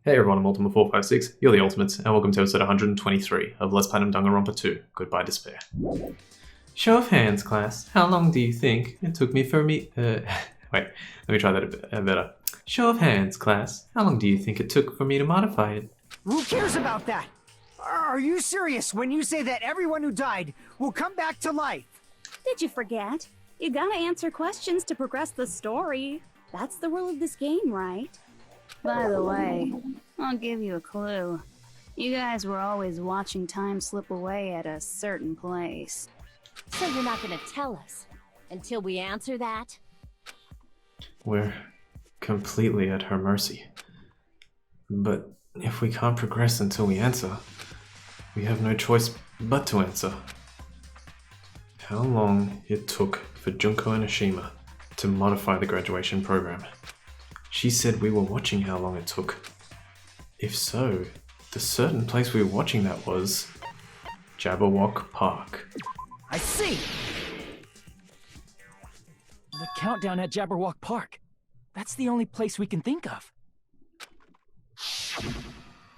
Hey everyone, I'm Ultima456, you're the Ultimates, and welcome to episode 123 of Let's Platinum Danganronpa 2, Goodbye Despair. Show of hands, class. How long do you think it took me for me... wait, let me try that a bit better. Show of hands, class. How long do you think it took for me to modify it? Who cares about that? Are you serious when you say that everyone who died will come back to life? Did you forget? You gotta answer questions to progress the story. That's the rule of this game, right? By the way, I'll give you a clue. You guys were always watching time slip away at a certain place. So you're not gonna tell us until we answer that? We're completely at her mercy. But if we can't progress until we answer, we have no choice but to answer. How long it took for Junko and Ashima to modify the graduation program? She said we were watching how long it took. If so, the certain place we were watching that was Jabberwock Park. I see! The countdown at Jabberwock Park. That's the only place we can think of.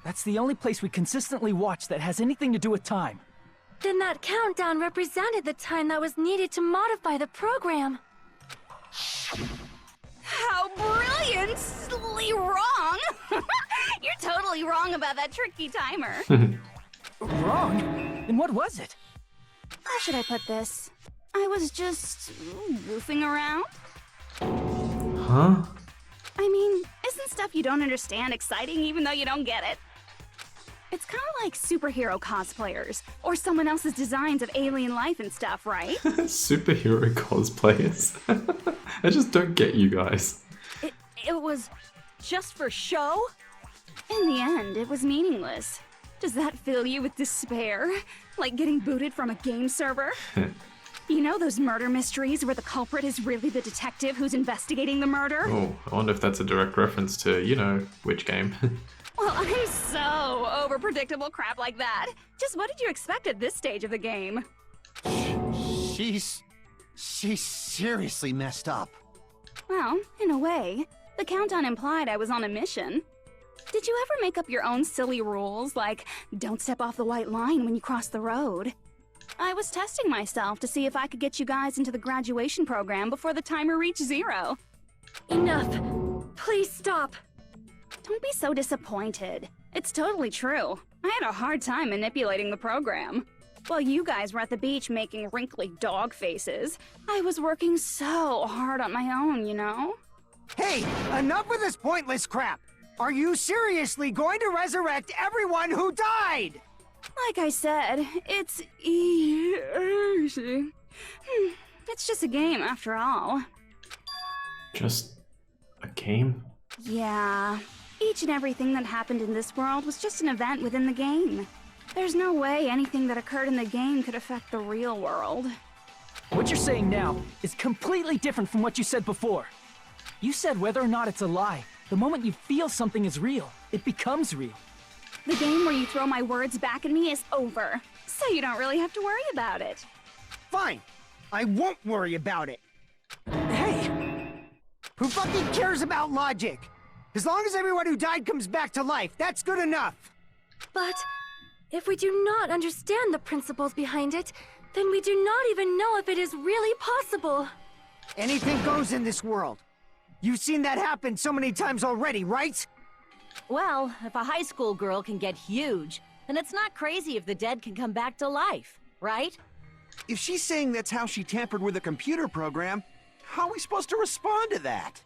That's the only place we consistently watch that has anything to do with time. Then that countdown represented the time that was needed to modify the program. How brilliantly wrong! You're totally wrong about that tricky timer. Wrong? Then what was it? How should I put this? I was just goofing around. Huh? I mean, isn't stuff you don't understand exciting even though you don't get it? It's kind of like superhero cosplayers, or someone else's designs of alien life and stuff, right? Superhero cosplayers? I just don't get you guys. It was just for show? In the end, it was meaningless. Does that fill you with despair? Like getting booted from a game server? You know those murder mysteries where the culprit is really the detective who's investigating the murder? Oh, I wonder if that's a direct reference to, you know, which game. Well, I'm so over predictable crap like that. Just what did you expect at this stage of the game? She's seriously messed up. Well, in a way, the countdown implied I was on a mission. Did you ever make up your own silly rules, like don't step off the white line when you cross the road? I was testing myself to see if I could get you guys into the graduation program before the timer reached 0. Enough. Please stop. Don't be so disappointed. It's totally true. I had a hard time manipulating the program. While you guys were at the beach making wrinkly dog faces, I was working so hard on my own, you know? Hey, enough with this pointless crap! Are you seriously going to resurrect everyone who died? Like I said, it's easy. It's just a game after all. Just a game? Yeah. Each and everything that happened in this world was just an event within the game. There's no way anything that occurred in the game could affect the real world. What you're saying now is completely different from what you said before. You said whether or not it's a lie, the moment you feel something is real, it becomes real. The game where you throw my words back at me is over, so you don't really have to worry about it. Fine. I won't worry about it. Hey! Who fucking cares about logic? As long as everyone who died comes back to life, that's good enough. But if we do not understand the principles behind it, then we do not even know if it is really possible. Anything goes in this world. You've seen that happen so many times already, right? Well, if a high school girl can get huge, then it's not crazy if the dead can come back to life, right? If she's saying that's how she tampered with a computer program, how are we supposed to respond to that?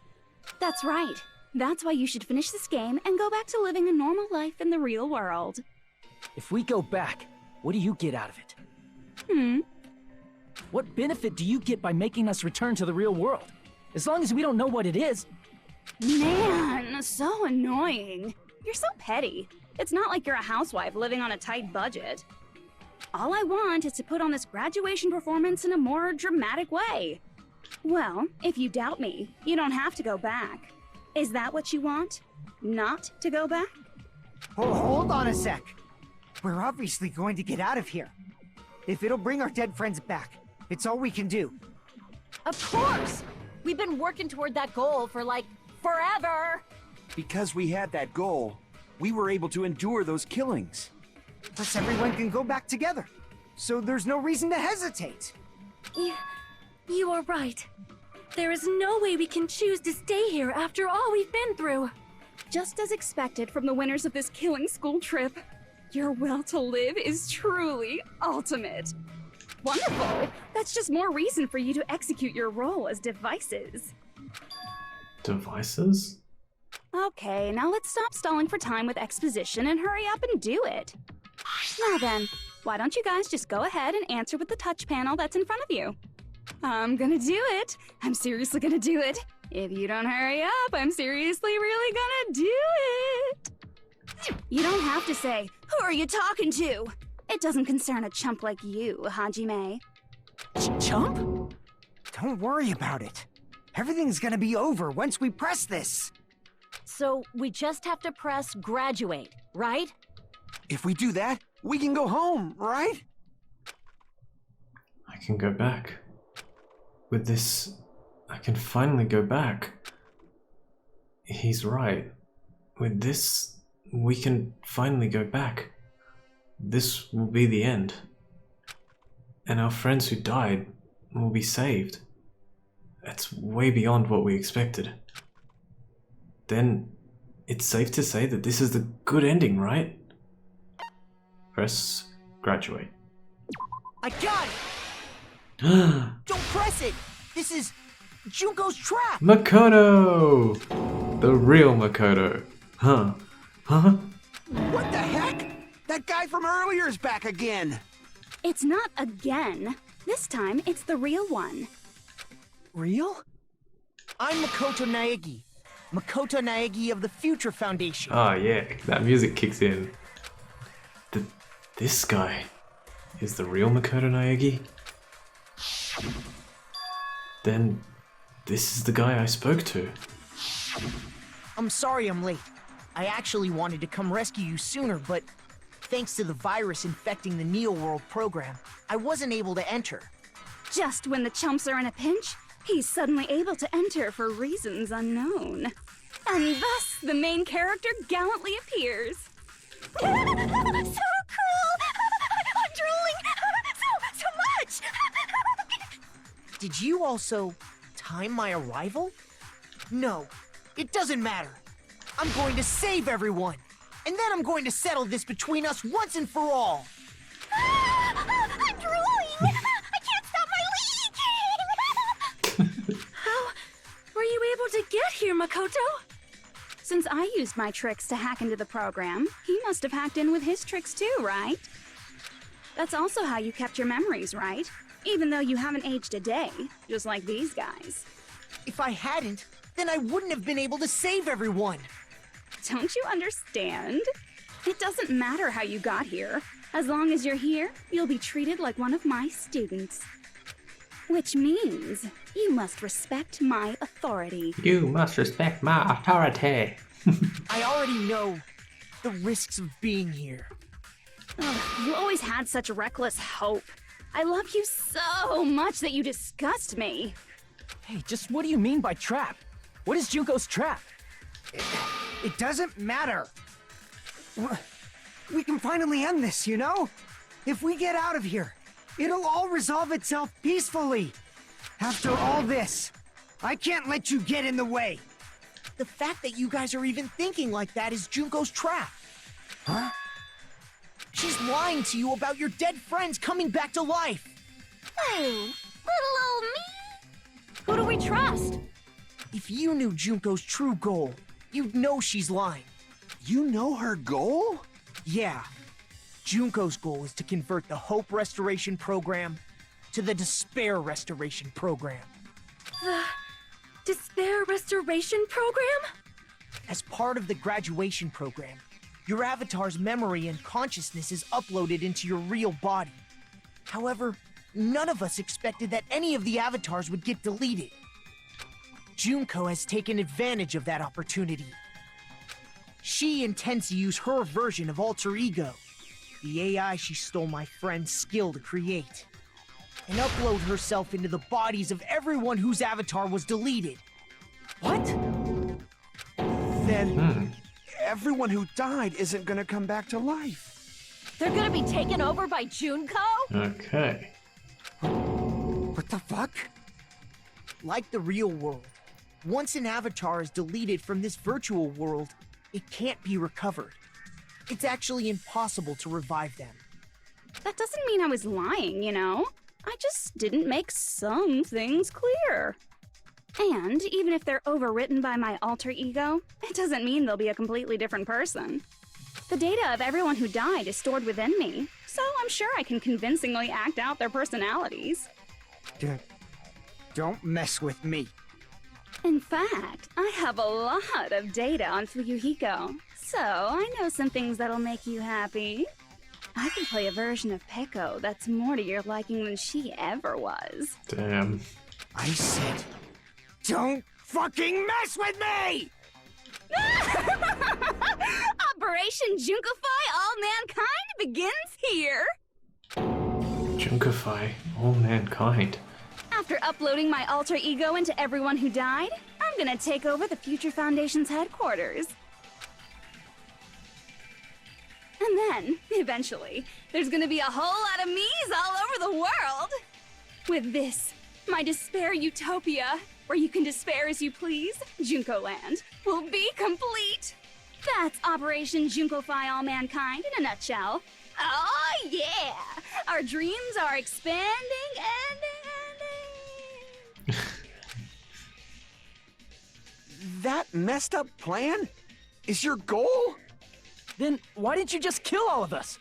That's right. That's why you should finish this game and go back to living a normal life in the real world. If we go back, what do you get out of it? What benefit do you get by making us return to the real world? As long as we don't know what it is. Man, so annoying. You're so petty. It's not like you're a housewife living on a tight budget. All I want is to put on this graduation performance in a more dramatic way. Well, if you doubt me, you don't have to go back. Is that what you want? Not to go back? Hold on a sec. We're obviously going to get out of here. If it'll bring our dead friends back, it's all we can do. Of course! We've been working toward that goal for, like, forever! Because we had that goal, we were able to endure those killings. Plus, everyone can go back together. So there's no reason to hesitate. You are right. There is no way we can choose to stay here after all we've been through. Just as expected from the winners of this killing school trip, your will to live is truly ultimate. Wonderful! That's just more reason for you to execute your role as devices. Devices? Okay, now let's stop stalling for time with exposition and hurry up and do it. Now then, why don't you guys just go ahead and answer with the touch panel that's in front of you? I'm gonna do it. I'm seriously gonna do it. If you don't hurry up, I'm seriously really gonna do it. You don't have to say, "Who are you talking to?" It doesn't concern a chump like you, Hajime. Chump? Don't worry about it. Everything's gonna be over once we press this. So we just have to press graduate, right? If we do that, we can go home, right? I can go back. With this, I can finally go back. He's right. With this, we can finally go back. This will be the end. And our friends who died will be saved. That's way beyond what we expected. Then, it's safe to say that this is the good ending, right? Press graduate. I got it! Don't press it! This is Junko's trap! Makoto! The real Makoto. Huh? What the heck? That guy from earlier is back again. It's not again. This time, it's the real one. Real? I'm Makoto Naegi. Makoto Naegi of the Future Foundation. Oh yeah, that music kicks in. This guy is the real Makoto Naegi? Then this is the guy I spoke to. I'm sorry I'm late. I actually wanted to come rescue you sooner, but thanks to the virus infecting the Neo World program, I wasn't able to enter. Just when the chumps are in a pinch, he's suddenly able to enter for reasons unknown. And thus, the main character gallantly appears. So cruel! I'm drooling! So much! Did you also time my arrival? No, it doesn't matter. I'm going to save everyone, and then I'm going to settle this between us once and for all. I'm drooling! I can't stop my leaking! How were you able to get here, Makoto? Since I used my tricks to hack into the program, he must have hacked in with his tricks too, right? That's also how you kept your memories, right? Even though you haven't aged a day, just like these guys. If I hadn't, then I wouldn't have been able to save everyone. Don't you understand? It doesn't matter how you got here. As long as you're here, you'll be treated like one of my students. Which means you must respect my authority. You must respect my authority. I already know the risks of being here. Ugh, you always had such reckless hope. I love you so much that you disgust me. Hey, just what do you mean by trap? What is Junko's trap? It doesn't matter. We can finally end this, you know? If we get out of here, it'll all resolve itself peacefully. After all this, I can't let you get in the way. The fact that you guys are even thinking like that is Junko's trap. Huh? She's lying to you about your dead friends coming back to life. Oh, little old me? Who do we trust? If you knew Junko's true goal, you'd know she's lying. You know her goal? Yeah. Junko's goal is to convert the Hope Restoration Program to the Despair Restoration Program. The Despair Restoration Program? As part of the graduation program, your avatar's memory and consciousness is uploaded into your real body. However, none of us expected that any of the avatars would get deleted. Junko has taken advantage of that opportunity. She intends to use her version of Alter Ego, the AI she stole my friend's skill to create, and upload herself into the bodies of everyone whose avatar was deleted. What? Then everyone who died isn't gonna come back to life. They're gonna be taken over by Junko? Okay. What the fuck? Like the real world, once an avatar is deleted from this virtual world, it can't be recovered. It's actually impossible to revive them. That doesn't mean I was lying, you know? I just didn't make some things clear. And even if they're overwritten by my alter ego, it doesn't mean they'll be a completely different person. The data of everyone who died is stored within me, so I'm sure I can convincingly act out their personalities. Don't mess with me. In fact, I have a lot of data on Fuyuhiko, so I know some things that'll make you happy. I can play a version of Peko that's more to your liking than she ever was. Damn. I said, don't fucking mess with me! Operation Junkify All Mankind begins here! Junkify all mankind. After uploading my alter ego into everyone who died, I'm gonna take over the Future Foundation's headquarters. And then, eventually, there's gonna be a whole lot of me's all over the world! With this, my despair utopia, where you can despair as you please, Junko Land, will be complete! That's Operation Junkify All Mankind in a nutshell. Oh yeah! Our dreams are expanding and That messed up plan is your goal? Then why didn't you just kill all of us?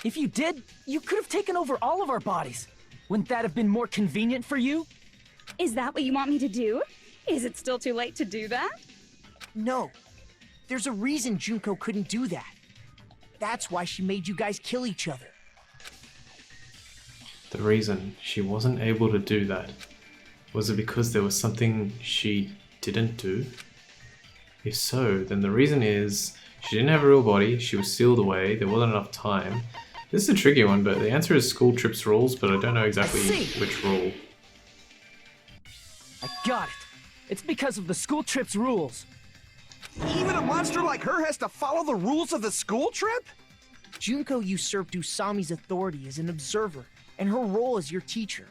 If you did, you could have taken over all of our bodies. Wouldn't that have been more convenient for you? Is that what you want me to do? Is it still too late to do that? No. There's a reason Junko couldn't do that. That's why she made you guys kill each other. The reason she wasn't able to do that, was it because there was something she didn't do? If so, then the reason is she didn't have a real body, she was sealed away, there wasn't enough time. This is a tricky one, but the answer is school trips rules, but I don't know exactly which rule. I got it. It's because of the school trip's rules. Even a monster like her has to follow the rules of the school trip? Junko usurped Usami's authority as an observer, and her role as your teacher.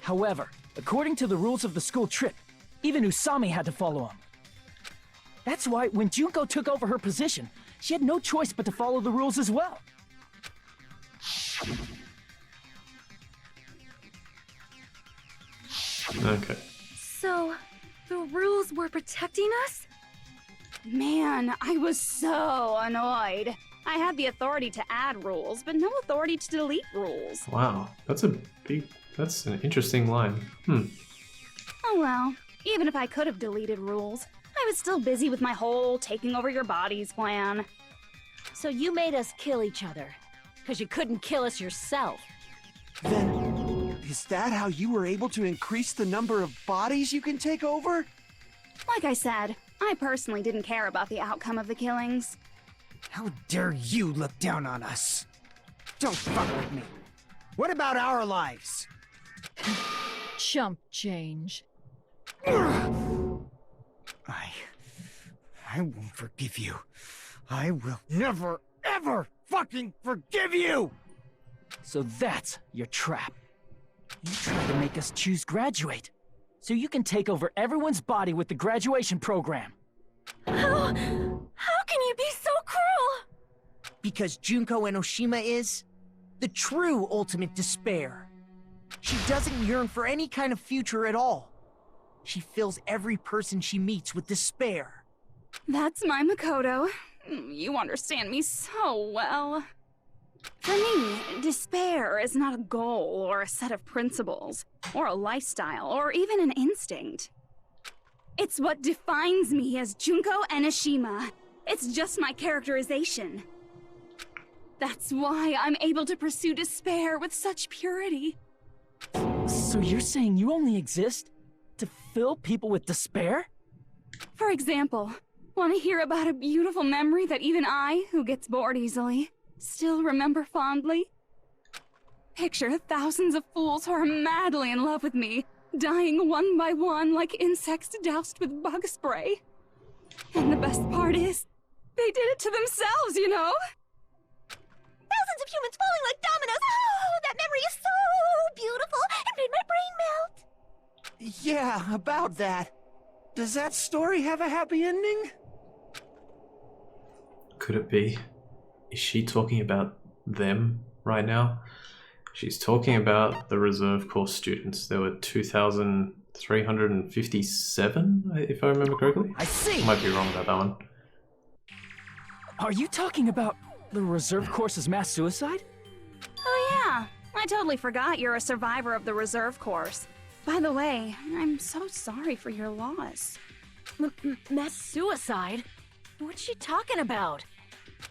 However, according to the rules of the school trip, even Usami had to follow them. That's why when Junko took over her position, she had no choice but to follow the rules as well. Okay. So, the rules were protecting us? Man, I was so annoyed. I had the authority to add rules, but no authority to delete rules. Wow, that's an interesting line. Oh well, even if I could have deleted rules, I was still busy with my whole taking over your bodies plan. So you made us kill each other, because you couldn't kill us yourself. Then, is that how you were able to increase the number of bodies you can take over? Like I said, I personally didn't care about the outcome of the killings. How dare you look down on us? Don't fuck with me. What about our lives? Chump change. I won't forgive you. I will never, ever fucking forgive you! So that's your trap. You tried to make us choose graduate, so you can take over everyone's body with the graduation program. How can you be so cruel? Because Junko Enoshima is the true ultimate despair. She doesn't yearn for any kind of future at all. She fills every person she meets with despair. That's my Makoto. You understand me so well. For me, despair is not a goal or a set of principles, or a lifestyle, or even an instinct. It's what defines me as Junko Enoshima. It's just my characterization. That's why I'm able to pursue despair with such purity. So you're saying you only exist to fill people with despair? For example, want to hear about a beautiful memory that even I, who gets bored easily, still remember fondly? Picture thousands of fools who are madly in love with me, dying one by one like insects doused with bug spray. And the best part is, They did it to themselves, you know? Thousands of humans falling like dominoes. Oh, that memory is so beautiful. It made my brain melt. Yeah, about that. Does that story have a happy ending? Could it be? Is she talking about them right now? She's talking about the reserve course students. There were 2,357, if I remember correctly. I see! Might be wrong about that one. Are you talking about the reserve course's mass suicide? Oh yeah, I totally forgot you're a survivor of the reserve course. By the way, I'm so sorry for your loss. Mass suicide? What's she talking about?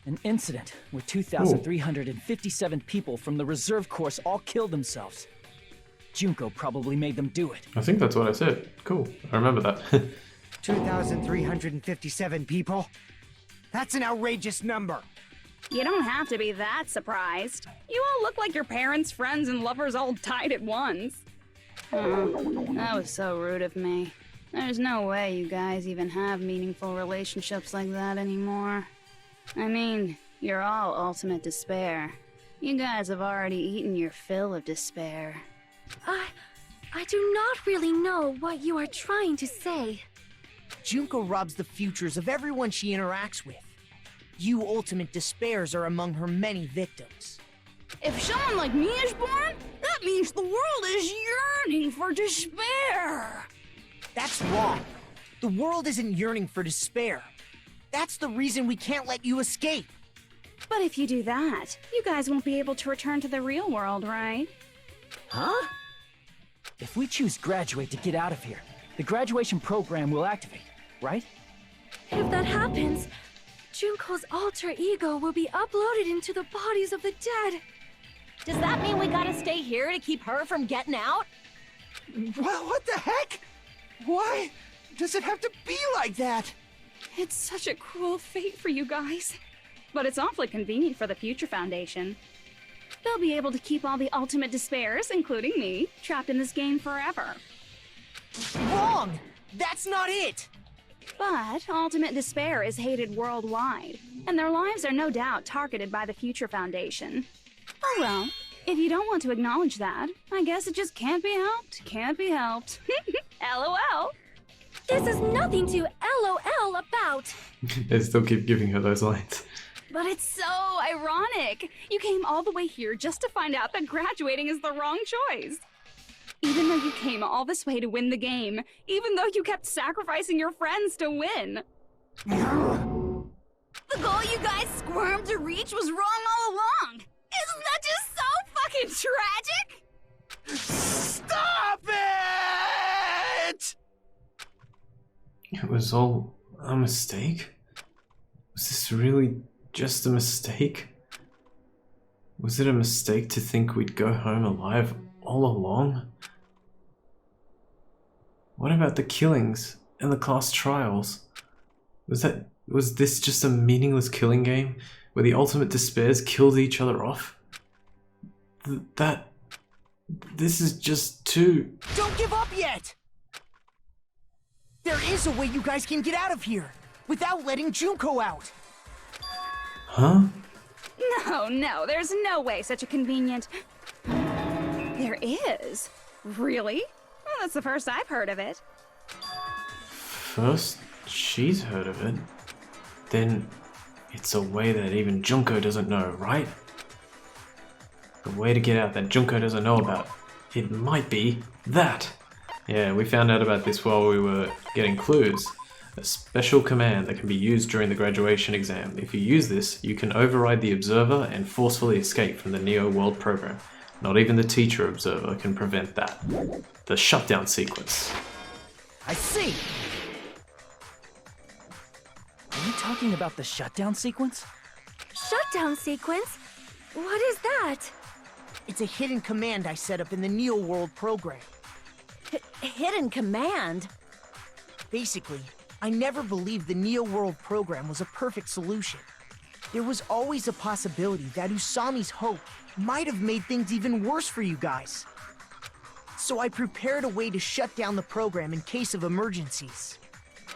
An incident where 2,357 people from the reserve course all killed themselves. Junko probably made them do it. I think that's what I said. Cool. I remember that. 2,357 people? That's an outrageous number. You don't have to be that surprised. You all look like your parents, friends, and lovers all died at once. Oh, that was so rude of me. There's no way you guys even have meaningful relationships like that anymore. I mean, you're all ultimate despair. You guys have already eaten your fill of despair. I do not really know what you are trying to say. Junko robs the futures of everyone she interacts with. You ultimate despairs are among her many victims. If someone like me is born, that means the world is yearning for despair. That's wrong. The world isn't yearning for despair. That's the reason we can't let you escape. But if you do that, you guys won't be able to return to the real world, right? Huh? If we choose graduate to get out of here, the graduation program will activate, right? If that happens, Junko's alter ego will be uploaded into the bodies of the dead. Does that mean we gotta stay here to keep her from getting out? Well, what the heck? Why does it have to be like that? It's such a cruel fate for you guys. But it's awfully convenient for the Future Foundation. They'll be able to keep all the ultimate despairs, including me, trapped in this game forever. Wrong! That's not it! But ultimate despair is hated worldwide, and their lives are no doubt targeted by the Future Foundation. Oh well, if you don't want to acknowledge that, I guess it just can't be helped. Can't be helped. LOL. This is nothing to LOL about. They still keep giving her those lines. But it's so ironic. You came all the way here just to find out that graduating is the wrong choice. Even though you came all this way to win the game, even though you kept sacrificing your friends to win. The goal you guys squirmed to reach was wrong all along. Isn't that just so fucking tragic? Stop it! It was all a mistake? Was this really just a mistake? Was it a mistake to think we'd go home alive all along? What about the killings and the class trials? Was this just a meaningless killing game where the ultimate despairs killed each other off? This is just too... Don't give up yet! There is a way you guys can get out of here, without letting Junko out. Huh? No, there's no way such a convenient... There is? Really? Well, that's the first I've heard of it. First, she's heard of it. Then, it's a way that even Junko doesn't know, right? The way to get out that Junko doesn't know about. It might be that. Yeah, we found out about this while we were getting clues. A special command that can be used during the graduation exam. If you use this, you can override the observer and forcefully escape from the Neo World program. Not even the teacher observer can prevent that. The shutdown sequence. I see! Are you talking about the shutdown sequence? Shutdown sequence? What is that? It's a hidden command I set up in the Neo World program. Hidden command? Basically, I never believed the Neo World program was a perfect solution. There was always a possibility that Usami's hope might have made things even worse for you guys. So I prepared a way to shut down the program in case of emergencies.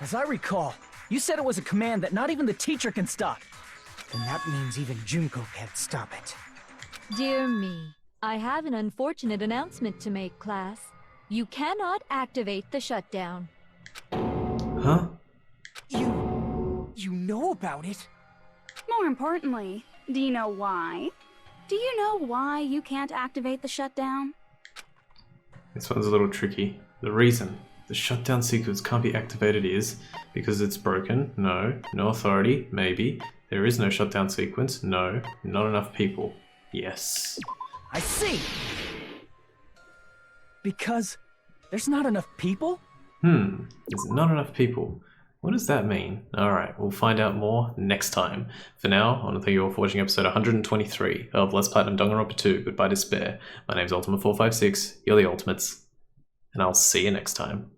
As I recall, You said it was a command that not even the teacher can stop. Then that means even Junko can't stop it. Dear me, I have an unfortunate announcement to make, class. You cannot activate the shutdown. Huh? You know about it? More importantly, do you know why? Do you know why you can't activate the shutdown? This one's a little tricky. The reason the shutdown sequence can't be activated is because it's broken. No. No authority. Maybe. There is no shutdown sequence. No. Not enough people. Yes. I see! Because there's not enough people? There's not enough people. What does that mean? Alright, we'll find out more next time. For now, I want to thank you all for watching episode 123 of Let's Platinum Danganronpa 2 Goodbye Despair. My name's Ultimate456, you're the Ultimates, and I'll see you next time.